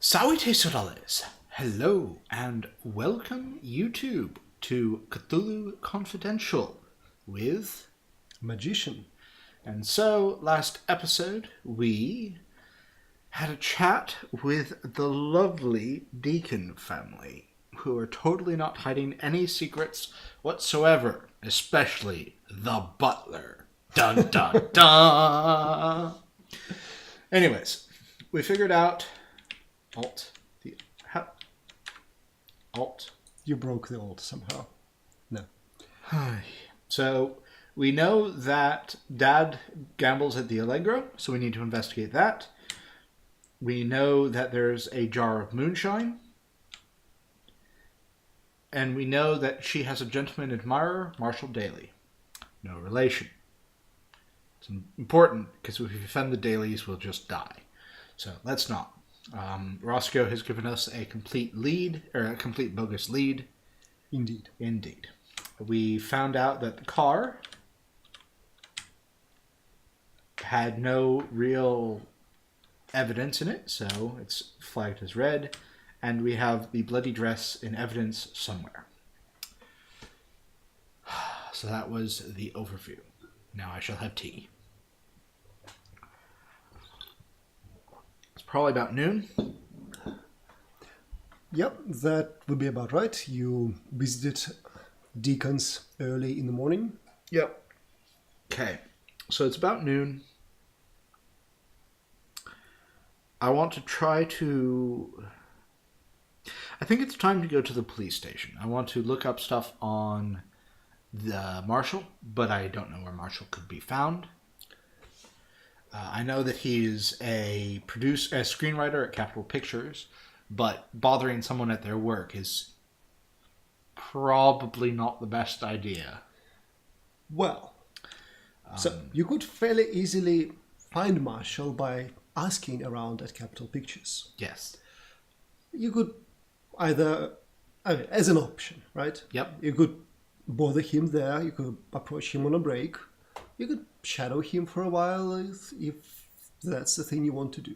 Salutations! Hello and welcome YouTube to Cthulhu Confidential with Magician. And so last episode we had a chat with the lovely Deacon family who are totally not hiding any secrets whatsoever, especially the butler. Dun dun dun! Anyways, we figured out Alt. You broke the Alt somehow. No. So we know that Dad gambles at the Allegro, so we need to investigate that. We know that there's a jar of moonshine. And we know that she has a gentleman admirer, Marshall Daly. No relation. It's important, because if we offend the Dalys, we'll just die. So let's not. Roscoe has given us a complete lead, or a complete bogus lead. Indeed. We found out that the car had no real evidence in it, so it's flagged as red, and we have the bloody dress in evidence somewhere. So that was the overview. Now I shall have tea. Probably about noon. Yep, that would be about right. You visited Deacon's early in the morning. Yep. Okay, so it's about noon. I want to try to... I think it's time to go to the police station. I want to look up stuff on the Marshal, but I don't know where Marshall could be found. I know that he's a screenwriter at Capitol Pictures, but bothering someone at their work is probably not the best idea. Well, so you could fairly easily find Marshall by asking around at Capitol Pictures. Yes. You could either, as an option, right? Yep. You could bother him there, you could approach him on a break. You could shadow him for a while if that's the thing you want to do.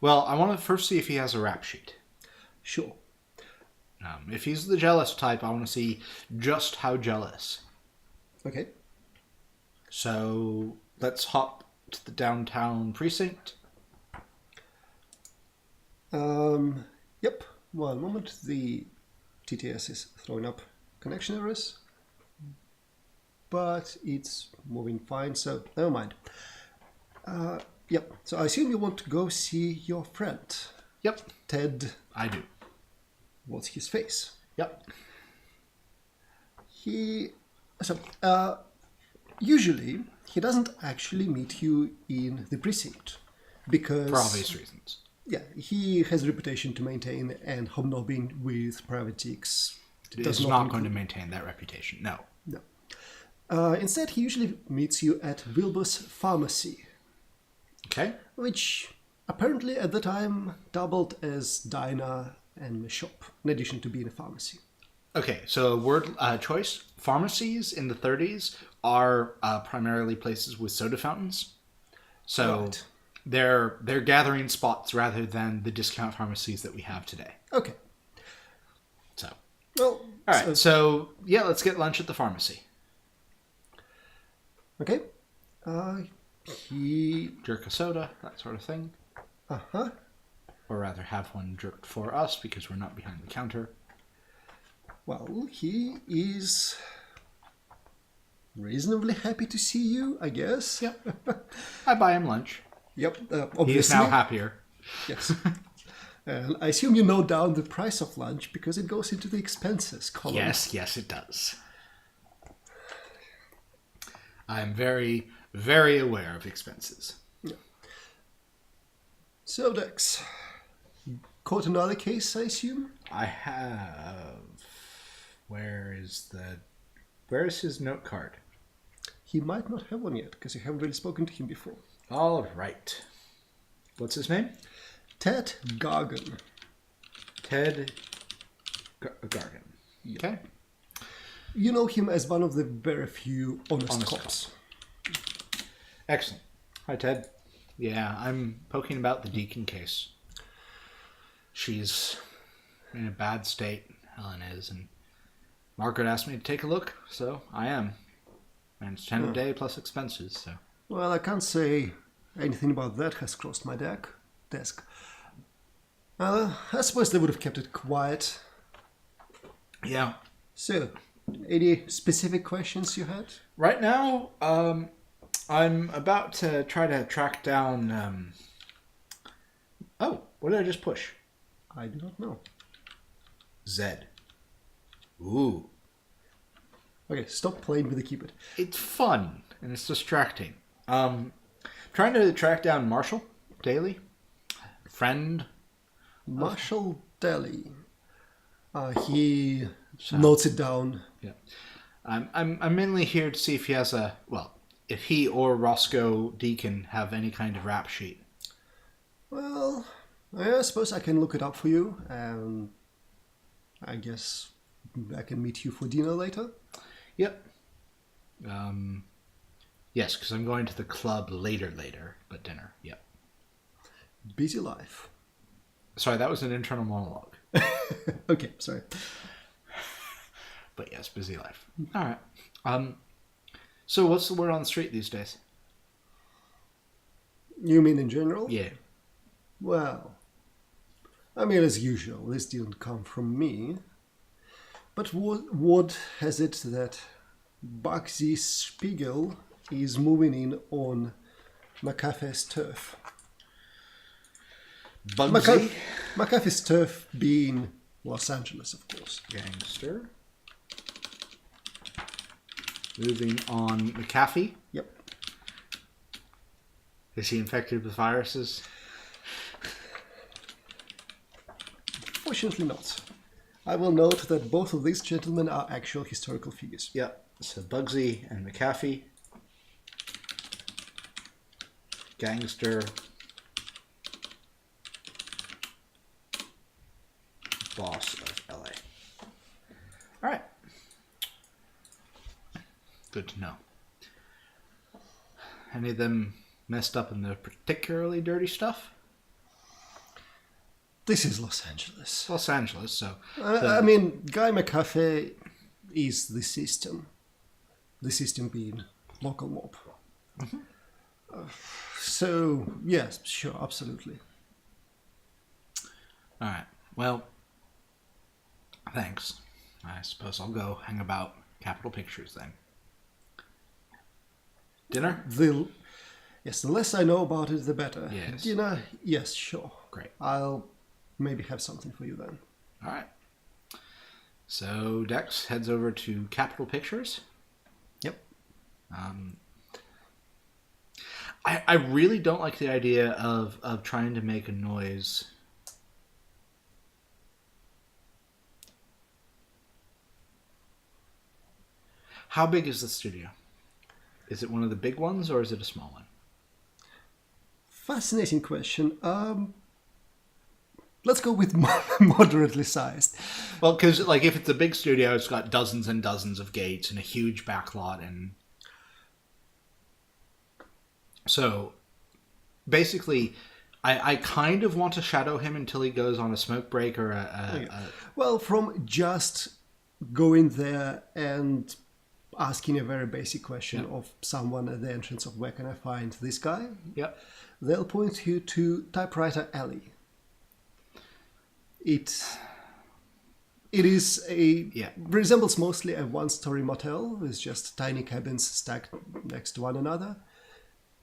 Well, I want to first see if he has a rap sheet. Sure. If he's the jealous type, I want to see just how jealous. Okay. So let's hop to the downtown precinct. Yep. One moment. The TTS is throwing up connection errors. But it's moving fine, so never mind. Yep, so I assume you want to go see your friend. Yep. Ted. I do. What's his face? Yep. Usually, he doesn't actually meet you in the precinct. Because... For obvious reasons. Yeah, he has a reputation to maintain, and hobnobbing with privatics He's not going to maintain that reputation, no. No. Instead, he usually meets you at Wilbur's Pharmacy. Okay. Which apparently at the time doubled as diner and shop, in addition to being a pharmacy. Okay, so word choice. Pharmacies in the 30s are primarily places with soda fountains. So right. they're gathering spots rather than the discount pharmacies that we have today. Okay. So. Well. All right, so yeah, let's get lunch at the pharmacy. Okay. He... Jerk a soda, that sort of thing. Uh-huh. Or rather have one jerked for us because we're not behind the counter. Well, he is reasonably happy to see you, I guess. Yep. I buy him lunch. Yep, obviously. He is now happier. Yes. And I assume you note down the price of lunch because it goes into the expenses column. Yes, it does. I am very, very aware of expenses. Yeah. So, Dex, caught another case, I assume? I have... Where is his note card? He might not have one yet, because you haven't really spoken to him before. All right. What's his name? Ted Gargan. Ted Gargan. Okay. You know him as one of the very few honest cops. Excellent. Hi, Ted. Yeah, I'm poking about the Deacon case. she's in a bad state, Helen is, and Margaret asked me to take a look, so I am. And it's 10 a day plus expenses, so... Well, I can't say anything about that has crossed my desk. I suppose they would have kept it quiet. Yeah. So, any specific questions you had? Right now, I'm about to try to track down... Oh, what did I just push? I do not know. Z. Ooh. Okay, stop playing with the keyboard. It's fun, and it's distracting. Trying to track down Marshall Daly. Friend. Marshall Daly. He notes it down. Yeah. I'm mainly here to see if he has if he or Roscoe Deacon have any kind of rap sheet. Well, I suppose I can look it up for you, and I guess I can meet you for dinner later. Yep. Yes, because I'm going to the club later, but dinner. Yep. Busy life. Sorry, that was an internal monologue. Okay, sorry. But yes, busy life. All right. So what's the word on the street these days? You mean in general? Yeah. Well, I mean, as usual, this didn't come from me. But word has it that Bugsy Spiegel is moving in on McAfee's turf. Bugsy? McAfee's turf being Los Angeles, of course. Gangster. Moving on McAfee. Yep. Is he infected with viruses? Fortunately not. I will note that both of these gentlemen are actual historical figures. Yep. So Bugsy and McAfee. Gangster. Boss of LA. All right. Good to know. Any of them messed up in the particularly dirty stuff? This is Los Angeles. Los Angeles, so... I mean, Guy McAfee is the system. The system being local mob. Mm-hmm. So, yes, sure, absolutely. All right. Well, thanks. I suppose I'll go hang about Capitol Pictures then. Dinner? Yes, the less I know about it, the better. Yes. Dinner? Yes, sure. Great. I'll maybe have something for you then. All right. So Dex heads over to Capitol Pictures. Yep. I really don't like the idea of trying to make a noise. How big is the studio? Is it one of the big ones or is it a small one? Fascinating question. Let's go with moderately sized. Well, because if it's a big studio, it's got dozens and dozens of gates and a huge backlot, and so basically, I kind of want to shadow him until he goes on a smoke break or Well, from just going there and asking a very basic question of someone at the entrance of where can I find this guy? Yep. They'll point you to Typewriter Alley. It is resembles mostly a one-story motel with just tiny cabins stacked next to one another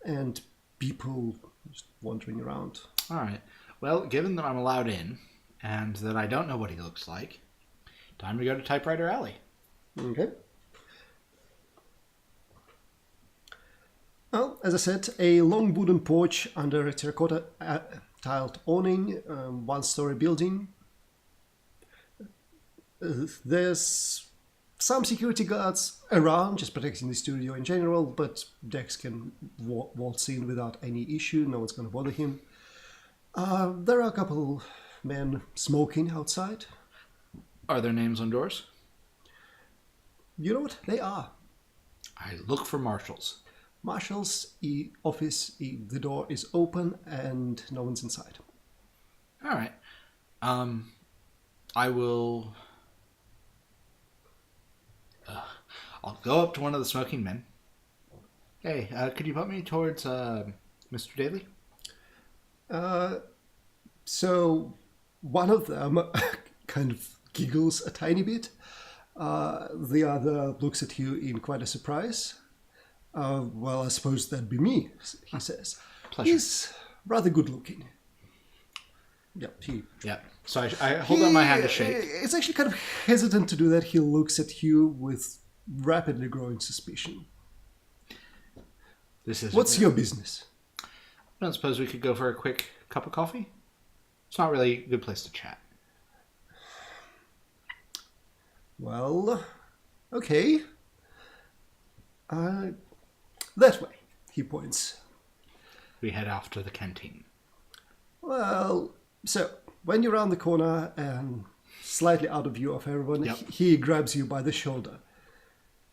and people just wandering around. All right. Well, given that I'm allowed in and that I don't know what he looks like, time to go to Typewriter Alley. Okay. Well, as I said, a long wooden porch under a terracotta tiled awning, one-story building. There's some security guards around, just protecting the studio in general, but Dex can waltz in without any issue. No one's going to bother him. There are a couple men smoking outside. Are there names on doors? You know what? They are. I look for marshals. Marshal's office, the door is open and no one's inside. All right. I will. I'll go up to one of the smoking men. Hey, could you put me towards Mr. Daly? So one of them kind of giggles a tiny bit. The other looks at you in quite a surprise. Well, I suppose that'd be me, he says. Pleasure. He's rather good looking. Yeah. So I hold out my hand to shake. It's actually kind of hesitant to do that. He looks at you with rapidly growing suspicion. What's your business? I don't suppose we could go for a quick cup of coffee? It's not really a good place to chat. Well, okay. That way, he points. We head off to the canteen. Well, so when you're around the corner and slightly out of view of everyone, Yep. he grabs you by the shoulder.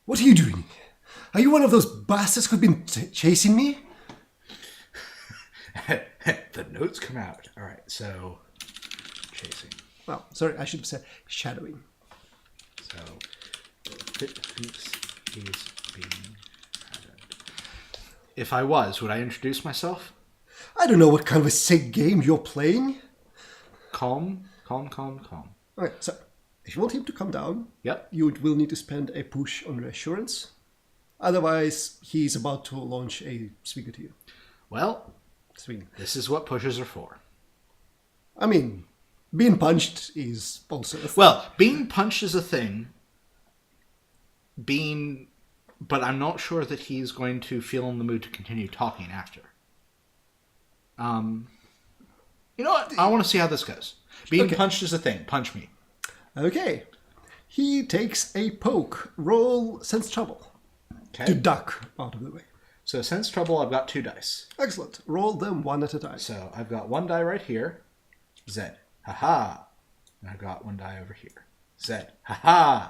What are you doing? Are you one of those bastards who've been chasing me? The notes come out. All right, so chasing. Well, sorry, I should have said shadowing. So it thinks he's being shadowed. If I was, would I introduce myself? I don't know what kind of a sick game you're playing. Calm. Alright, so if you want him to come down, Yep. you will need to spend a push on reassurance. Otherwise, he's about to launch a swing at you. Well, Swing. this is what pushes are for. I mean, being punched is also a thing. Well, being punched is a thing. But I'm not sure that he's going to feel in the mood to continue talking after. You know what? I want to see how this goes. Being punched is a thing. Punch me. Okay. He takes a poke. Roll sense trouble. Okay. To duck out of the way. So sense trouble, I've got 2 dice. Excellent. Roll them one at a time. So I've got 1 die right here. Z. Haha. And I've got 1 die over here. Z. Haha.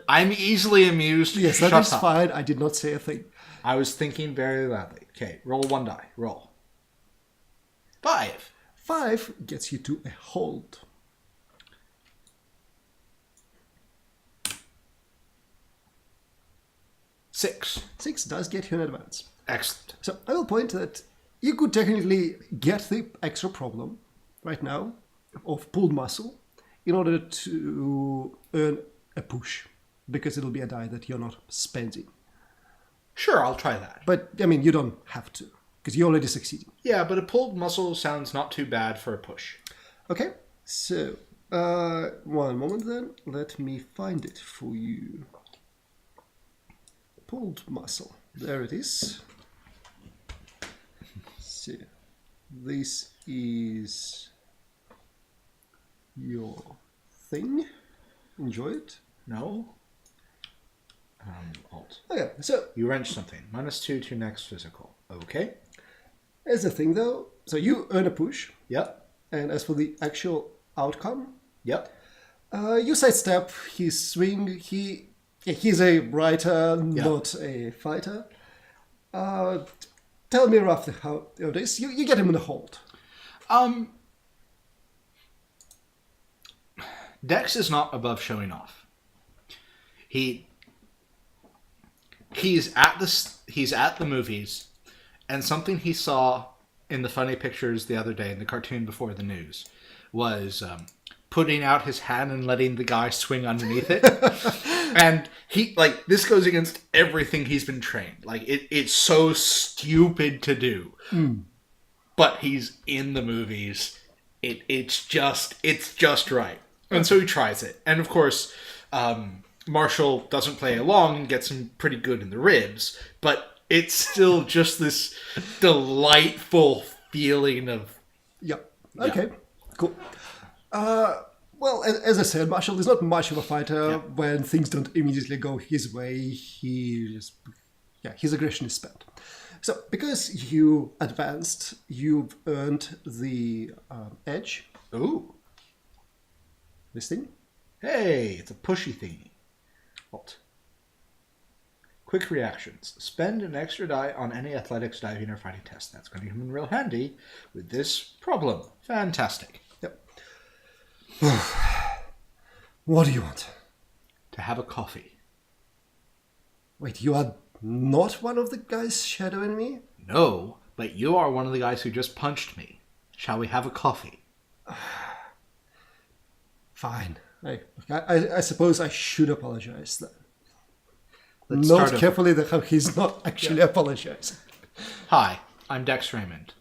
I'm easily amused. Yes, that is fine. I did not say a thing. I was thinking very loudly. Okay, roll 1 die. Roll. 5. 5 gets you to a hold. 6. 6 does get you an advance. Excellent. So I will point that you could technically get the extra problem right now of pulled muscle in order to earn a push, because it'll be a die that you're not spending. Sure, I'll try that. But, I mean, you don't have to, because you're already succeeding. Yeah, but a pulled muscle sounds not too bad for a push. Okay, so, one moment then. Let me find it for you. Pulled muscle. There it is. So, this is your thing. Enjoy it. No? Alt. Okay, so You wrench something. -2 to next physical. Okay. as a thing though, so you earn a push, Yep. and as for the actual outcome, Yep. you sidestep his swing. He's a writer, not a fighter. Tell me roughly how it is. You get him in a hold. Dex is not above showing off. He's at the movies, and something he saw in the funny pictures the other day in the cartoon before the news was putting out his hand and letting the guy swing underneath it. And this goes against everything he's been trained. Like it's so stupid to do. But he's in the movies. It's just right. And so he tries it. And of course, Marshall doesn't play along and gets him pretty good in the ribs, but it's still just this delightful feeling of... Yep. Okay, cool. Well, as I said, Marshall is not much of a fighter. When things don't immediately go his way, his aggression is spent. So, because you advanced, you've earned the edge. Ooh. This thing. Hey, it's a pushy thingy. Alt. Quick reactions. Spend an extra die on any athletics, diving, or fighting test. That's going to come in real handy with this problem. Fantastic. Yep. What do you want? To have a coffee. Wait, you are not one of the guys shadowing me? No, but you are one of the guys who just punched me. Shall we have a coffee? Fine. I suppose I should apologize then. Let's Note start over. carefully that how he's not actually apologizing. Hi, I'm Dex Raymond.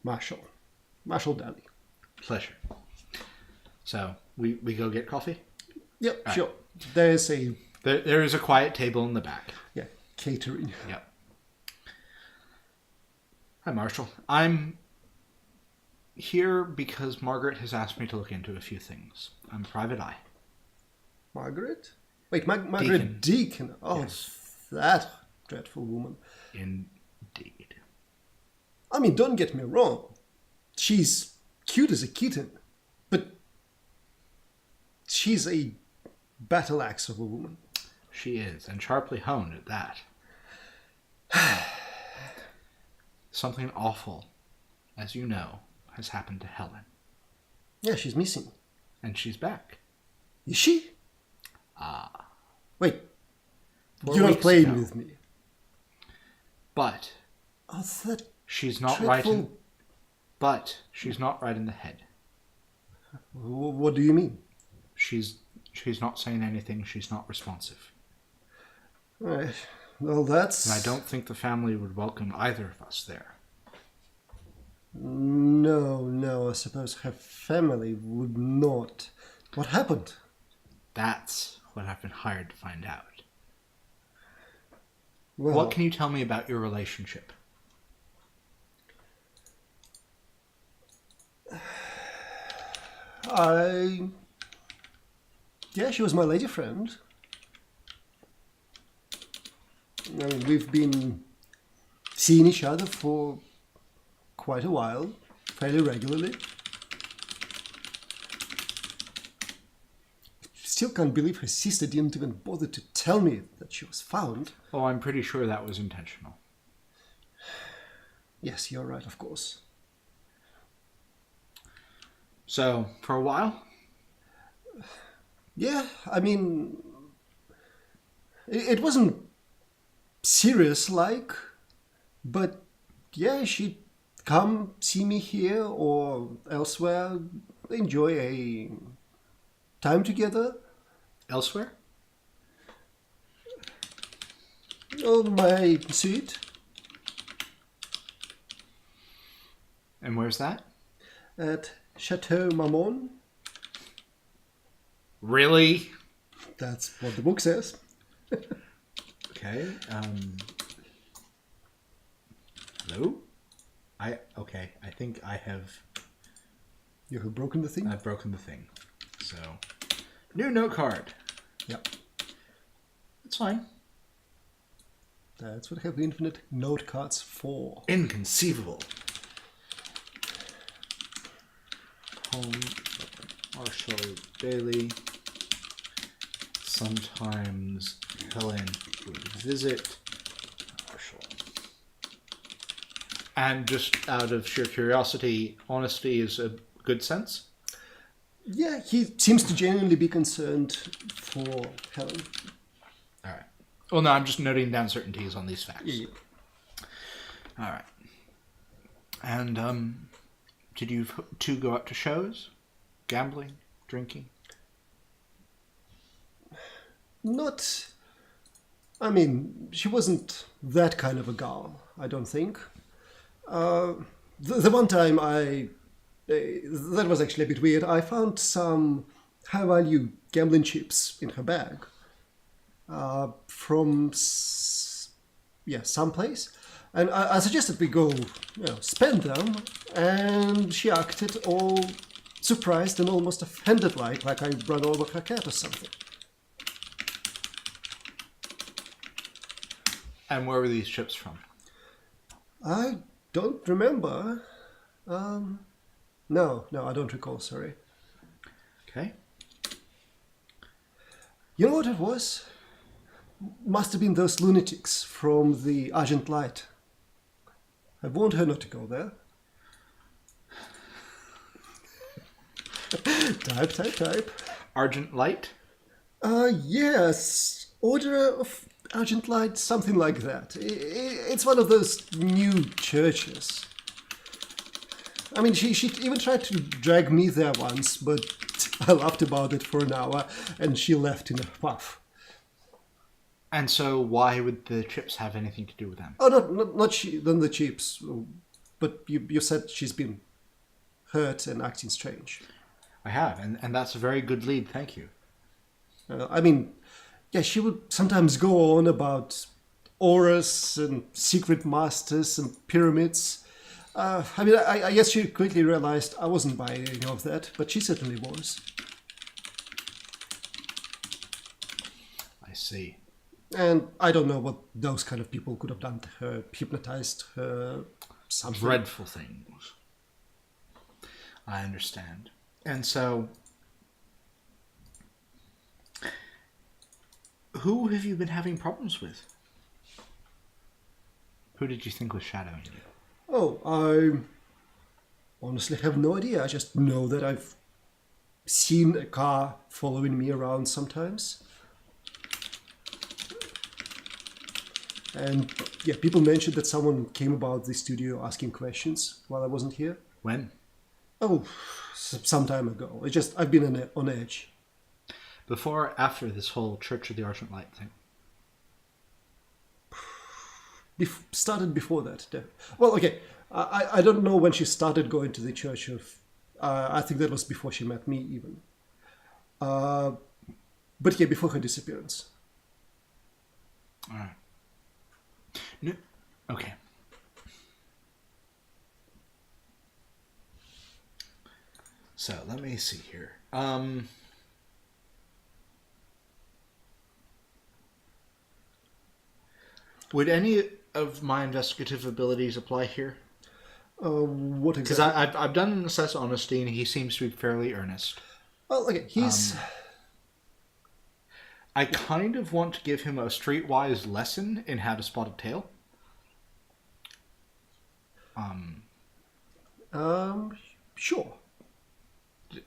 Marshall Daly. Pleasure. So, we go get coffee? Yep, All sure. There's There is a quiet table in the back. catering. Yep. Hi, Marshall. I'm here because Margaret has asked me to look into a few things. I'm a private eye. Margaret? Wait, Margaret Deacon. Oh, Yes. that dreadful woman. Indeed. I mean, don't get me wrong. She's cute as a kitten, but she's a battle axe of a woman. She is, and sharply honed at that. Something awful, as you know, has happened to Helen. Yeah, she's missing. And she's back. Is she? Wait, 4 you're not weeks playing ago. with me. But Oh, that she's not dreadful... right in, but she's not right in the head. What do you mean? She's not saying anything, she's not responsive. Right. Well, that's... And I don't think the family would welcome either of us there. No, I suppose her family would not. What happened? That's what I've been hired to find out. Well, What can you tell me about your relationship? Yeah, she was my lady friend. I mean, we've been seeing each other for quite a while, fairly regularly. Still can't believe her sister didn't even bother to tell me that she was found. Oh, I'm pretty sure that was intentional. Yes, you're right, of course. So, for a while? Yeah, I mean, it wasn't serious-like, but yeah, she'd come see me here or elsewhere, enjoy a time together. Elsewhere? Oh, my suite. And where's that? At Chateau Marmont. Really? That's what the book says. Okay. Hello? Okay. I think I have... You have broken the thing? I've broken the thing. So, new note card. Yep. It's fine. That's what I have infinite note cards for. Inconceivable. Home, Marshall Daily. Sometimes Helen would visit Marshall. And just out of sheer curiosity, honesty is a good sense? Yeah, he seems to genuinely be concerned for Helen. All right. Well, no, I'm just noting down certainties on these facts. Yeah. All right. And did you two go out to shows? Gambling? Drinking? Not... I mean, she wasn't that kind of a girl, I don't think. The one time that was actually a bit weird. I found some high-value gambling chips in her bag from someplace, and I suggested we go, spend them, and she acted all surprised and almost offended, like I run over her cat or something. And where were these chips from? I don't remember. No, I don't recall, sorry. Okay. You know what it was? Must have been those lunatics from the Argent Light. I warned her not to go there. Type. Argent light? Yes. Order of Argent Light, something like that. It's one of those new churches. I mean, she even tried to drag me there once, but I laughed about it for an hour, and she left in a puff. And so why would the chips have anything to do with them? Oh, not she, than the chips. But you said she's been hurt and acting strange. I have, and that's a very good lead, thank you. I mean, yeah, she would sometimes go on about auras and secret masters and pyramids. I mean, I guess she quickly realized I wasn't buying any of that, but she certainly was. I see. And I don't know what those kind of people could have done to her, hypnotized her, something. Dreadful things. I understand. And so, who have you been having problems with? Who did you think was shadowing you? Oh, I honestly have no idea. I just know that I've seen a car following me around sometimes. And yeah, people mentioned that someone came about the studio asking questions while I wasn't here. When? Oh, some time ago. I've been on edge. Before or after this whole Church of the Argent Light thing? Started before that. Well, okay. I don't know when she started going to the Church of... I think that was before she met me, even. But yeah, before her disappearance. All right. No. Okay. So, let me see here. Would any of my investigative abilities apply here? What Because exactly? I've done an assess honesty, and he seems to be fairly earnest. Well, okay, he's... I kind of want to give him a streetwise lesson in how to spot a tail. Sure.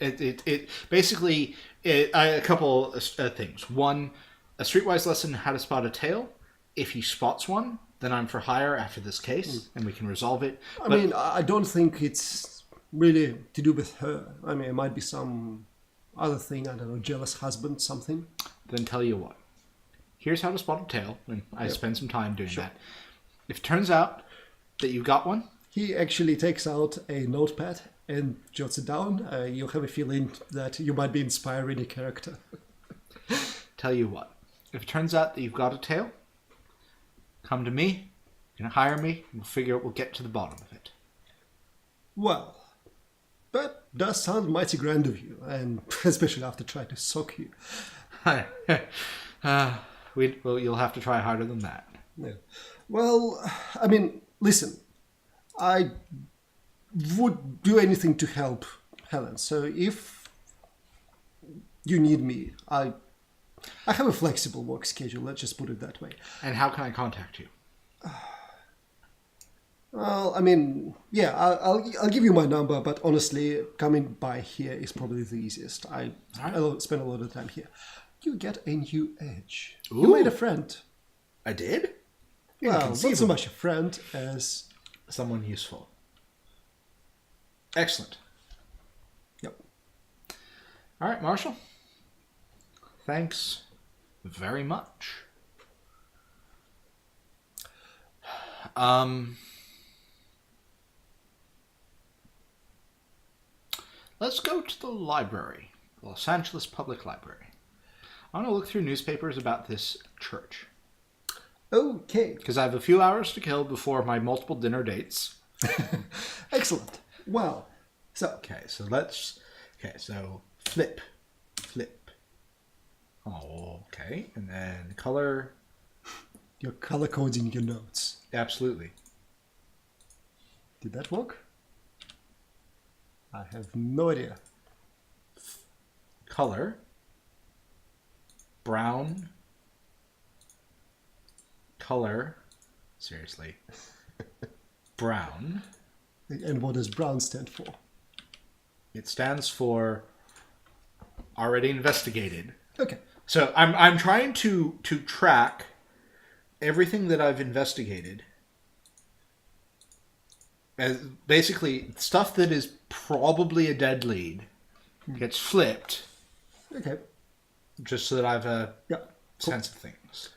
It basically a couple of things. One, a streetwise lesson how to spot a tail. If he spots one, then I'm for hire after this case, and we can resolve it. I mean, I don't think it's really to do with her. I mean, it might be some other thing. I don't know, jealous husband, something. Then tell you what. Here's how to spot a tail, and I spend some time doing that. If it turns out that you've got one, He actually takes out a notepad and jots it down. You'll have a feeling that you might be inspiring a character. tell you what. If it turns out that you've got a tail, come to me, you can hire me, and we'll get to the bottom of it. Well, that does sound mighty grand of you, and especially after trying to sock you. You'll have to try harder than that. Yeah. Well, I mean, listen, I would do anything to help Helen. So if you need me, I have a flexible work schedule. Let's just put it that way. And how can I contact you? Well, I mean, yeah, I'll give you my number, but honestly, coming by here is probably the easiest. I spend a lot of time here. You get a new edge. Ooh. You made a friend. I did? Well, not so much a friend as... someone useful. Excellent. Yep. All right, Marshall. Thanks very much. Let's go to the library, the Los Angeles Public Library. I want to look through newspapers about this church. Okay. Because I have a few hours to kill before my multiple dinner dates. Excellent. Well, so... Okay, so flip. Oh, okay. And then color. You're color coding your notes. Absolutely. Did that work? I have no idea. Color. Brown. Color. Seriously. Brown. And what does brown stand for? It stands for already investigated. Okay. So I'm trying to track everything that I've investigated as basically stuff that is probably a dead lead gets flipped Okay. just so that I have a Yeah. sense of things.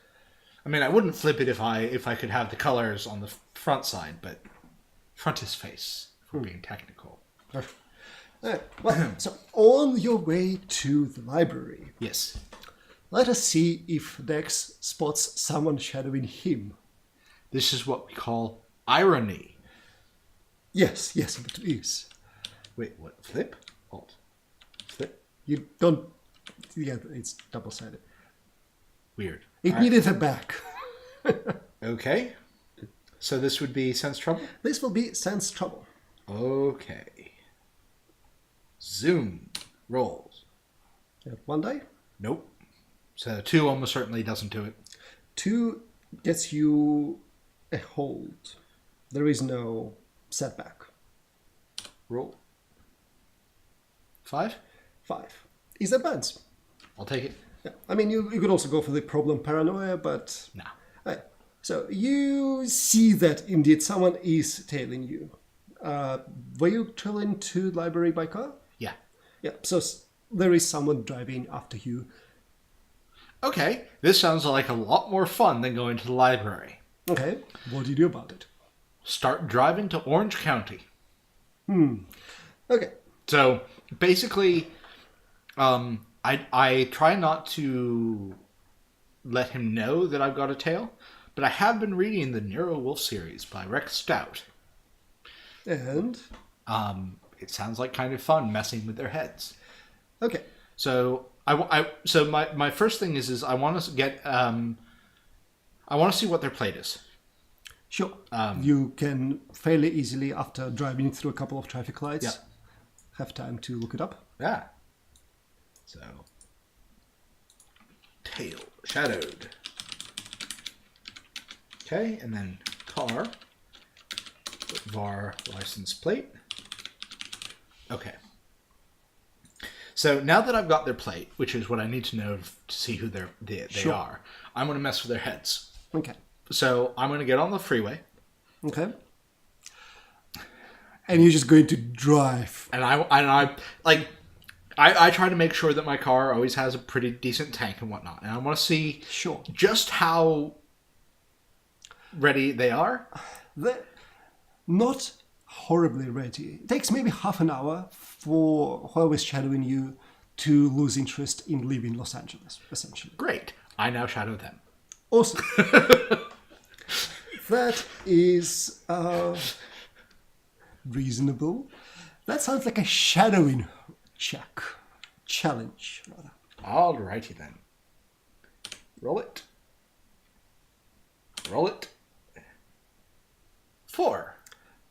I mean, I wouldn't flip it if I could have the colors on the front side, but frontispiece, if we're being technical. Alright, well, so on your way to the library, Yes. let us see if Dex spots someone shadowing him. This is what we call irony. Yes, it is. Wait, what? Flip? Alt. Flip? You don't... Yeah, it's double-sided. Weird. It All right. needed a back. Okay. So this would be sense trouble? This will be sense trouble. Okay. Zoom. Rolls. You have 1 die. Nope. So 2 almost certainly doesn't do it. 2 gets you a hold. There is no setback. Roll. 5? 5 is advance. I'll take it. Yeah. I mean, you could also go for the problem paranoia, but... Nah. Right. So you see that indeed someone is tailing you. Were you traveling to the library by car? Yeah. Yeah, so there is someone driving after you. Okay. This sounds like a lot more fun than going to the library. Okay, what do you do about it? Start driving to Orange County. Okay, So basically, I try not to let him know that I've got a tail, but I have been reading the Nero Wolf series by Rex Stout. and... It sounds like kind of fun messing with their heads. Okay, So so my first thing is I want to get I want to see what their plate is. sure. You can fairly easily, after driving through a couple of traffic lights, Yeah. have time to look it up. Yeah. So tail shadowed. Okay, and then car var license plate. Okay. So now that I've got their plate, which is what I need to know to see who they Sure. are, I'm going to mess with their heads. Okay, So I'm going to get on the freeway, okay. And you're just going to drive. and I try to make sure that my car always has a pretty decent tank and whatnot, and I want to see Sure. just how ready they are. They're not horribly ready. It takes maybe half an hour for whoever's shadowing you to lose interest in leaving Los Angeles, essentially. Great. I now shadow them. Awesome. That is reasonable. That sounds like a shadowing check. Challenge, rather. Alrighty then. Roll it. Roll it. 4.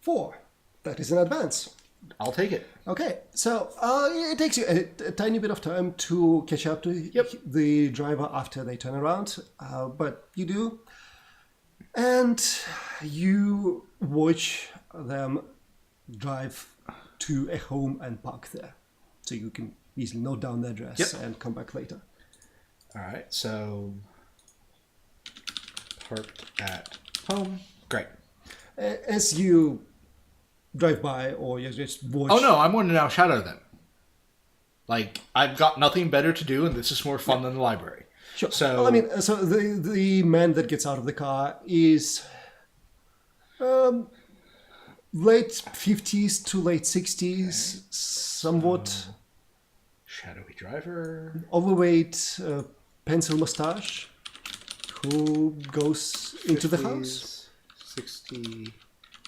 4. That is an advance. I'll take it. Okay, so it takes you a tiny bit of time to catch up to the driver after they turn around, but you do. And you watch them drive to a home and park there. So you can easily note down the address and come back later. Alright, so parked at home. Great. As you drive by or you just watch... Oh no, I'm going to now shadow them. Like, I've got nothing better to do, and this is more fun than the library. Sure. So, Well, I mean, so the man that gets out of the car is late 50s to late 60s, somewhat shadowy driver. overweight, pencil mustache, who goes into the house. 60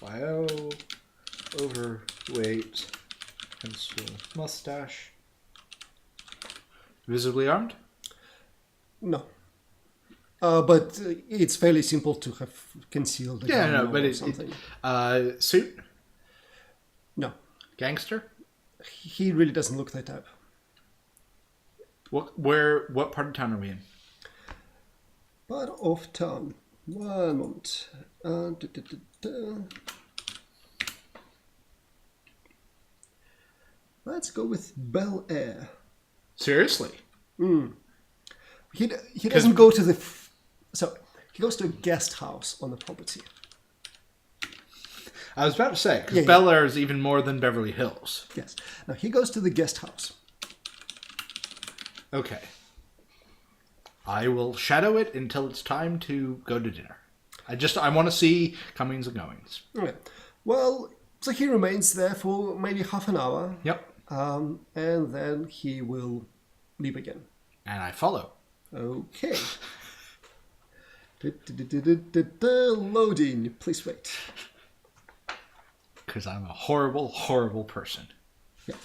bio, overweight, pencil mustache. Visibly armed? No. But it's fairly simple to have concealed the gun but or it's something. suit? No. Gangster? He really doesn't look that type. What part of town are we in? Part of town. One moment. Let's go with Bel Air. Seriously? He doesn't go to the... So, he goes to a guest house on the property. I was about to say, because Bel Air is even more than Beverly Hills. Yes. Now, he goes to the guest house. Okay. I will shadow it until it's time to go to dinner. I want to see comings and goings. Okay. Well, so he remains there for maybe half an hour. Yep. And then he will leave again. And I follow. Okay. Loading. Please wait. Because I'm a horrible, horrible person. Yeah.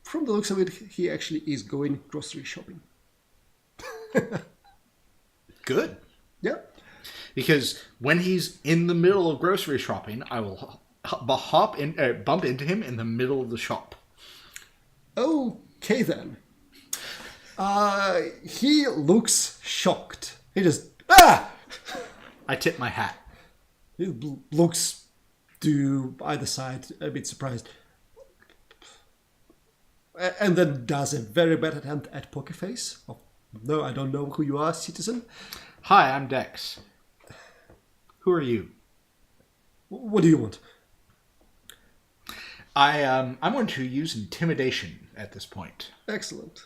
From the looks of it, he actually is going grocery shopping. Good. Yeah. Because when he's in the middle of grocery shopping, I will bump into him in the middle of the shop. Okay then. He looks shocked. He just I tip my hat. He looks to either side, a bit surprised, and then does a very bad attempt at poker face. Oh, no, I don't know who you are, citizen. Hi, I'm Dex. Who are you? What do you want? I'm going to use intimidation at this point. Excellent.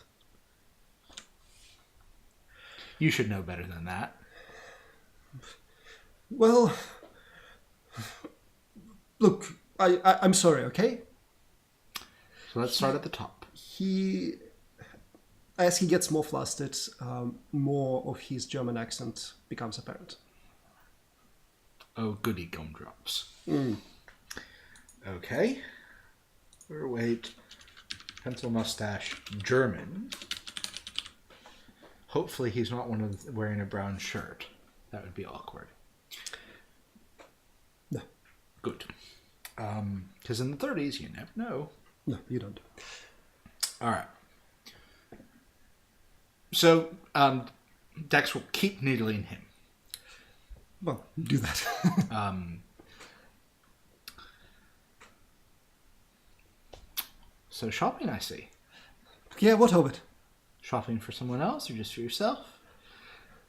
You should know better than that. Well, look, I'm sorry, okay? So let's start at the top. As he gets more flustered, more of his German accent becomes apparent. Oh, goody gumdrops. Okay. Wait. Pencil mustache. German. Hopefully he's not wearing a brown shirt. That would be awkward. No. Good. Because in the 30s, you never know. No, you don't. All right. So, Dex will keep needling him. Well, do that. So shopping, I see. Yeah, what of it? Shopping for someone else or just for yourself?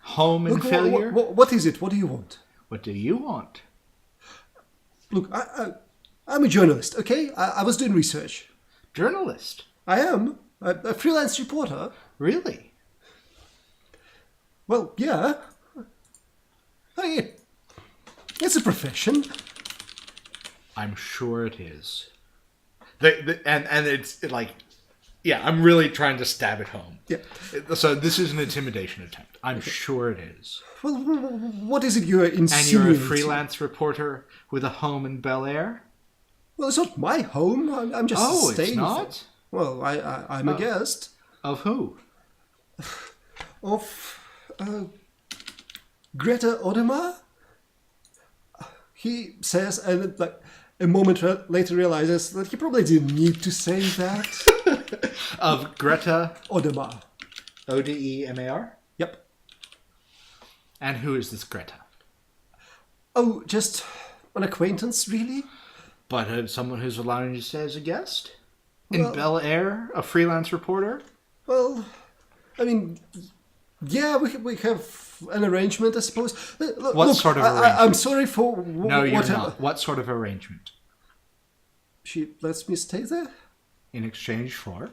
Home and failure? What is it? What do you want? What do you want? Look, I'm a journalist, okay? I was doing research. Journalist? I am. A freelance reporter. Really? Well, yeah. Hey, it's a profession. I'm sure it is. And it's like, yeah, I'm really trying to stab it home. Yeah. So this is an intimidation attempt. I'm sure it is. Well, what is it you're insinuating? And you're a freelance reporter with a home in Bel Air? Well, it's not my home. I'm just staying. It's not? Well, I'm a guest. Of who? Of Greta Odemar? He says, and like a moment later realizes that he probably didn't need to say that. Of Greta Odemar. Odemar? Yep. And who is this Greta? Oh, just an acquaintance, really? But someone who's allowing you to stay as a guest? In Bel Air? A freelance reporter? Well, I mean, yeah, we have an arrangement, I suppose. What sort of arrangement? I'm sorry for... No, you're not. What sort of arrangement? She lets me stay there? In exchange for?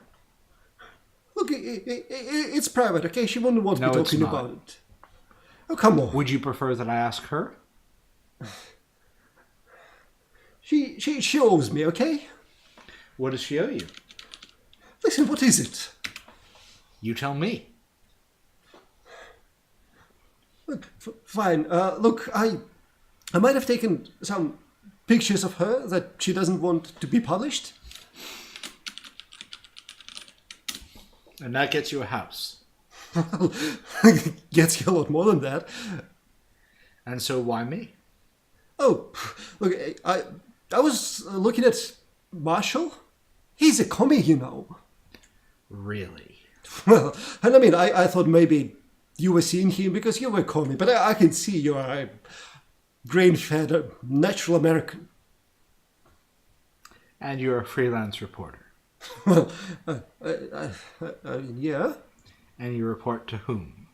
Look, it's private, okay? She wouldn't want me talking about it. Oh, come on. Would you prefer that I ask her? She owes me, okay? What does she owe you? Listen, what is it? You tell me. Look, fine. Look, I might have taken some pictures of her that she doesn't want to be published. And that gets you a house. Well, gets you a lot more than that. And so why me? Oh, look, I was looking at Marshall. He's a commie, you know. Really? Well, and I mean, I thought maybe you were seeing him because you were a commie, but I can see you're a grain-fed, natural American. And you're a freelance reporter. Well, I mean, yeah. And you report to whom?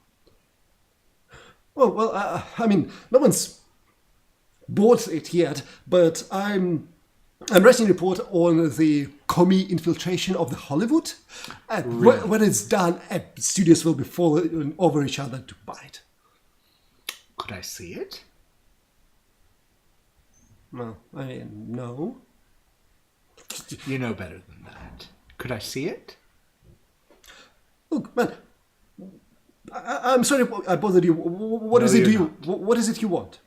I mean, no one's bought it yet, but I'm writing a report on the commie infiltration of the Hollywood. And Really? when it's done, studios will be falling over each other to buy it. Could I see it? Well, I mean, no. You know better than that. Could I see it? Look, man, I'm sorry I bothered you. What No, is it? you're What is it you want?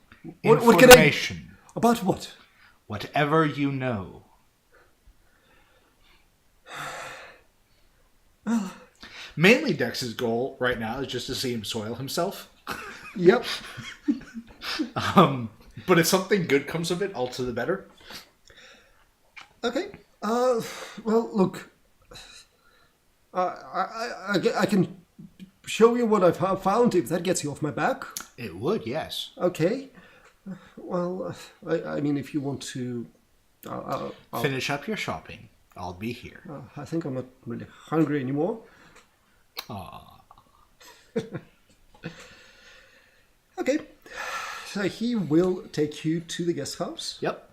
What can I? Information. About what? Whatever you know. Mainly Dex's goal right now is just to see him soil himself. Yep. But if something good comes of it, all to the better. Okay. Well, look. I can show you what I've found if that gets you off my back. It would, yes. Okay. Well, I mean, if you want to... I'll Finish up your shopping. I'll be here. I think I'm not really hungry anymore. Aww. Okay. So he will take you to the guest house. Yep.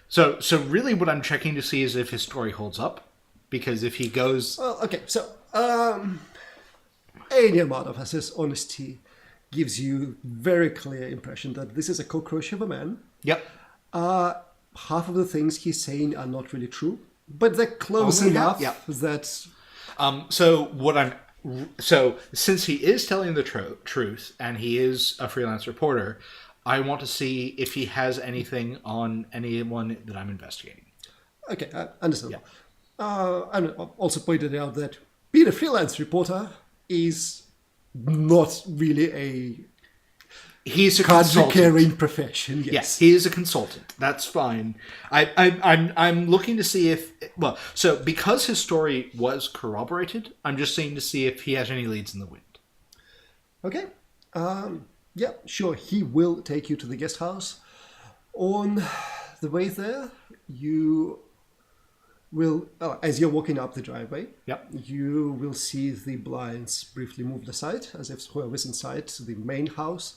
So really what I'm checking to see is if his story holds up. Because if he goes... Well, okay, so... any amount of his honesty gives you very clear impression that this is a cockroach of a man. Yep. Half of the things he's saying are not really true, but they're close Only enough half? Yep. that... So since he is telling the truth and he is a freelance reporter, I want to see if he has anything on anyone that I'm investigating. Okay, I understand. Yeah. And I also pointed out that being a freelance reporter is not really He's a card-carrying consultant. profession. Yes, he is a consultant. That's fine. I'm looking to see if so because his story was corroborated, I'm just seeing to see if he has any leads in the wind. Okay. Yeah, sure. He will take you to the guest house. On the way there, you will, as you're walking up the driveway, Yep. you will see the blinds briefly moved aside, as if whoever's inside the main house,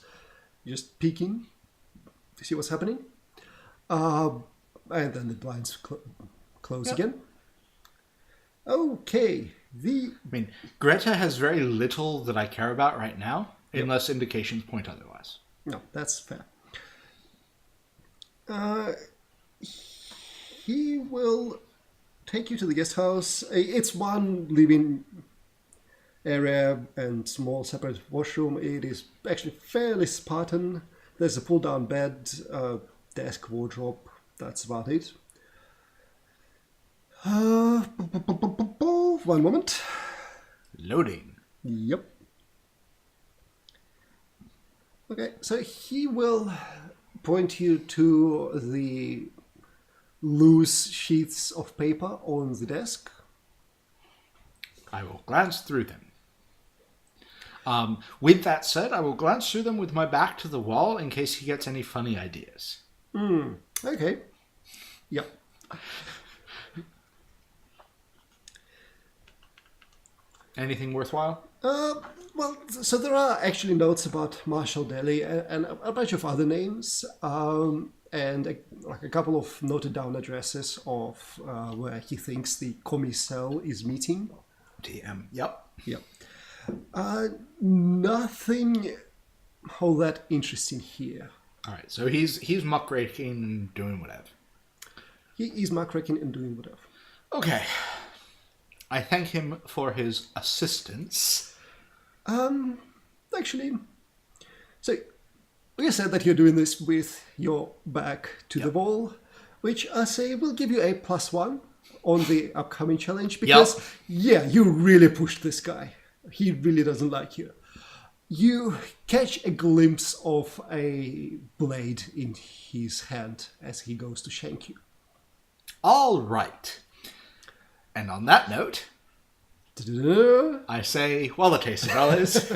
just peeking to see what's happening. And then the blinds close Yep. again. Okay. I mean, Greta has very little that I care about right now, unless indications point otherwise. No, that's fair. He will take you to the guest house. It's one living area and small separate washroom. It is actually fairly Spartan. There's a pull-down bed, desk, wardrobe. That's about it. One moment. Loading. Yep. Okay, so he will point you to the loose sheets of paper on the desk. I will glance through them. With that said, I will glance through them with my back to the wall in case he gets any funny ideas. Okay. Yep. Anything worthwhile? Well, so there are actually notes about Marshall Daly and a bunch of other names, and a couple of noted down addresses of where he thinks the commie cell is meeting. DM. Yep. Yep. Nothing all that interesting here. All right. So he's muckraking and doing whatever. He is muckraking and doing whatever. Okay. I thank him for his assistance. Actually, so you said that you're doing this with your back to the wall, which I say will give you a +1 on the upcoming challenge because, you really pushed this guy. He really doesn't like you. You catch a glimpse of a blade in his hand as he goes to shank you. All right. And on that note, Da-da-da. I say, well, the taste of well is.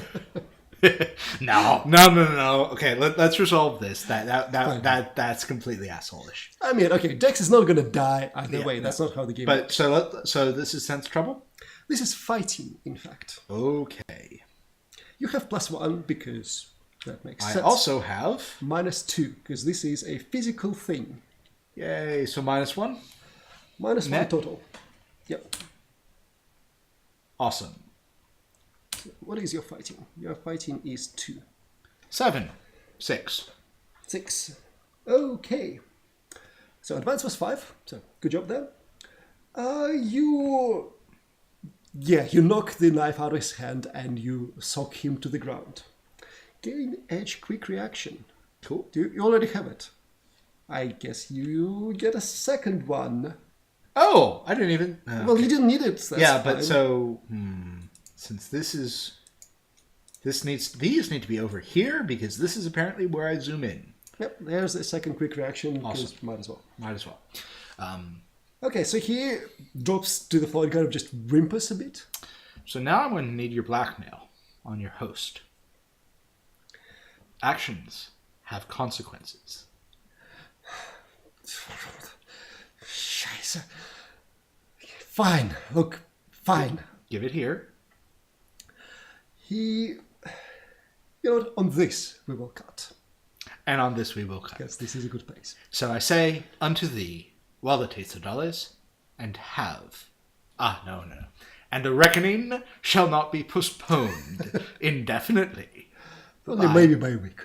No. Okay, let's resolve this. That's completely asshole-ish. I mean, okay, Dex is not going to die either way. no. That's not how the game But works. so this is sense trouble? This is fighting, in fact. Okay. You have +1 because that makes I sense. also have... -2 because this is a physical thing. Yay, so -1? -1 Net? total. Yep. Awesome. What is your fighting? Your fighting is 2. 7. 6. 6. Okay. So advance was 5. So good job there. You knock the knife out of his hand and you sock him to the ground. Gain edge quick reaction. Cool. You already have it. I guess you get a second one. Oh, I didn't even... Well, you didn't need it. That's yeah, but fine. so... since this is... These need to be over here, because this is apparently where I zoom in. Yep, there's a second quick reaction. Awesome. Might as well. Might as well. Okay, so he drops to the floor and kind of just whimpers a bit. So now I'm going to need your blackmail on your host. Actions have consequences. Scheiße. Fine. Look, fine. Give it here. You know what? On this we will cut. And on this we will cut. Because this is a good place. So I say unto thee, $12, and have... no. And the reckoning shall not be postponed indefinitely. Only maybe by a week.